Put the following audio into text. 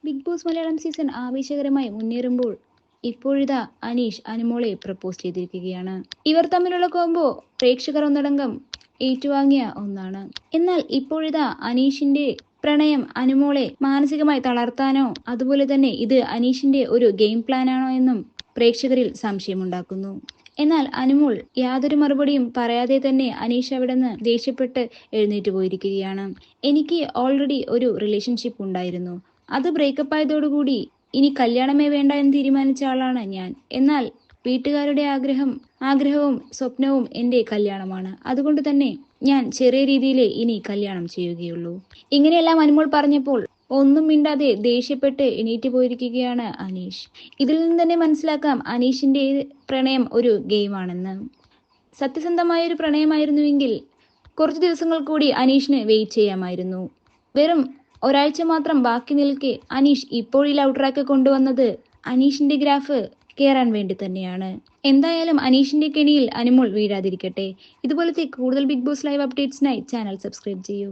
Big boss Malayalam season ആവേശകരമായി മുന്നേറുമ്പോൾ ഇപ്പോഴിതാ അനീഷ് അനുമോളെ propose ചെയ്തിരിക്കുകയാണ്. ഇവർ തമ്മിലുള്ള കോംബോ പ്രേക്ഷകർ ഒന്നടങ്കം ഏറ്റുവാങ്ങിയ ഒന്നാണ്. എന്നാൽ ഇപ്പോഴിതാ അനീഷിന്റെ പ്രണയം അനുമോളെ മാനസികമായി തളർത്താനോ അതുപോലെ തന്നെ ഇത് അനീഷിന്റെ ഒരു ഗെയിം പ്ലാൻ ആണോ എന്നും പ്രേക്ഷകരിൽ സംശയമുണ്ടാക്കുന്നു. എന്നാൽ അനുമോൾ യാതൊരു മറുപടിയും പറയാതെ തന്നെ അനീഷ് അവിടെ നിന്ന് ദേഷ്യപ്പെട്ട് എഴുന്നേറ്റ് പോയിരിക്കുകയാണ്. എനിക്ക് ഓൾറെഡി ഒരു റിലേഷൻഷിപ്പ് ഉണ്ടായിരുന്നു. അത് ബ്രേക്കപ്പ് ആയതോടുകൂടി ഇനി കല്യാണമേ വേണ്ട എന്ന് തീരുമാനിച്ച ആളാണ് ഞാൻ. എന്നാൽ വീട്ടുകാരുടെ ആഗ്രഹവും സ്വപ്നവും എൻ്റെ കല്യാണമാണ്. അതുകൊണ്ട് തന്നെ ഞാൻ ചെറിയ രീതിയിലേ ഇനി കല്യാണം ചെയ്യുകയുള്ളൂ. ഇങ്ങനെയെല്ലാം അനുമോൾ പറഞ്ഞപ്പോൾ ഒന്നും മിണ്ടാതെ ദേഷ്യപ്പെട്ട് എണീറ്റ് പോയിരിക്കുകയാണ് അനീഷ്. ഇതിൽ നിന്ന് തന്നെ മനസ്സിലാക്കാം അനീഷിന്റെ പ്രണയം ഒരു ഗെയിമാണെന്ന്. സത്യസന്ധമായ ഒരു പ്രണയമായിരുന്നുവെങ്കിൽ കുറച്ച് ദിവസങ്ങൾ കൂടി അനീഷിന് വെയിറ്റ് ചെയ്യാമായിരുന്നു. വെറും ഒരാഴ്ച മാത്രം ബാക്കി നിൽക്കെ അനീഷ് ഇപ്പോൾ ഈ ലവ് ട്രാക്ക് കൊണ്ടുവന്നത് അനീഷിന്റെ ഗ്രാഫ് കയറാൻ വേണ്ടി തന്നെയാണ്. എന്തായാലും അനീഷിന്റെ കെണിയിൽ അനുമോൾ വീഴാതിരിക്കട്ടെ. ഇതുപോലത്തെ കൂടുതൽ ബിഗ് ബോസ് ലൈവ് അപ്ഡേറ്റ്സിനായി ചാനൽ സബ്സ്ക്രൈബ് ചെയ്യൂ.